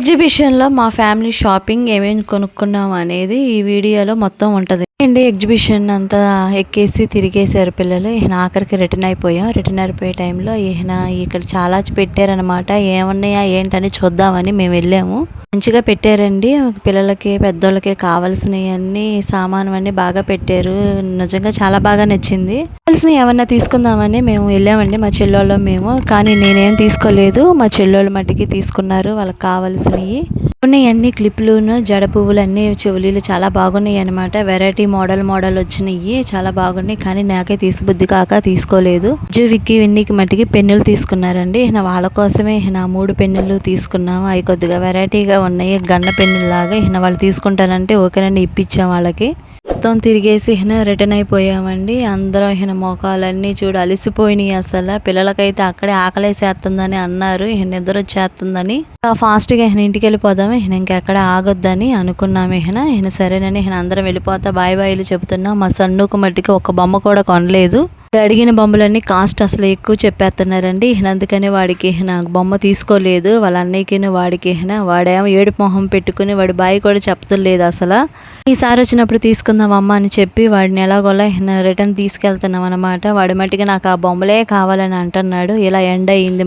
ఎగ్జిబిషన్లో మా family shopping ఏమేమి కొనుక్కున్నాం అనేది ఈ వీడియోలో మొత్తం ఉంటుంది అండి. ఎగ్జిబిషన్ అంతా ఎక్కేసి తిరిగేసారు పిల్లలు. ఈయన ఆఖరికి రిటర్న్ అయిపోయాం. రిటర్న్ అయిపోయే టైంలో ఈయన ఇక్కడ చాలా పెట్టారనమాట. ఏమన్నాయా ఏంటని చూద్దామని మేము వెళ్ళాము. మంచిగా పెట్టారండి. పిల్లలకి పెద్దోళ్ళకి కావాల్సినవి అన్నీ సామాను అన్నీ బాగా పెట్టారు. నిజంగా చాలా బాగా నచ్చింది. కావాల్సినవి ఏమన్నా తీసుకుందామని మేము వెళ్ళామండి, మా చెల్లెళ్ళం మేము. కానీ నేనేం తీసుకోలేదు, మా చెల్లెళ్ళు మట్టికి తీసుకున్నారు వాళ్ళకి కావాల్సినవి. ఉన్నాయి అన్ని క్లిప్లును జడ పువ్వులు అన్నీ చెవులీలు చాలా బాగున్నాయి అనమాట. వెరైటీ మోడల్ వచ్చినాయి, చాలా బాగున్నాయి. కానీ నాకే తీసుబుద్ధి కాక తీసుకోలేదు. జువికి విన్నీకి మట్టికి పెన్నులు తీసుకున్నారండి. వాళ్ళ కోసమే 3 పెన్నులు తీసుకున్నాము. అవి కొద్దిగా వెరైటీగా ఉన్నాయి, గన్న పెన్నులు లాగా. వాళ్ళు తీసుకుంటానంటే ఓకేనండి, ఇప్పించాం వాళ్ళకి. మొత్తం తిరిగేసి రిటర్న్ అయిపోయామండి. అందరం మోకాలన్నీ చూడు అలిసిపోయినాయి. అసలు పిల్లలకైతే అక్కడే ఆకలేసేస్తుందని అన్నారు, నిద్ర వచ్చేస్తుందని. ఫాస్ట్గా ఇంటికి వెళ్ళిపోదాము, ఇంకెక్కడ ఆగొద్దని అనుకున్నాము. సరేనని అందరం వెళ్ళిపోతా బాయ్ బాయ్లు చెబుతున్నాం. మా సన్నుకు మట్టికి ఒక బొమ్మ కూడా కొనలేదు. అడిగిన బొమ్మలన్నీ కాస్ట్ అసలు ఎక్కువ చెప్పేస్తున్నారండి. అందుకని వాడికి నాకు బొమ్మ తీసుకోలేదు. వాళ్ళ అన్నయ్యకి వాడికి వాడేమో ఏడుపు మొహం పెట్టుకుని వాడి బాయ్ కూడా చెప్తలేదు. అసలు ఈసారి వచ్చినప్పుడు తీసుకుందాం అమ్మ అని చెప్పి వాడిని ఎలాగోలా రిటర్న్ తీసుకెళ్తున్నాం అనమాట. వాడి మట్టికి నాకు ఆ బొమ్మలే కావాలని అంటున్నాడు. ఇలా ఎండ్ అయ్యింది.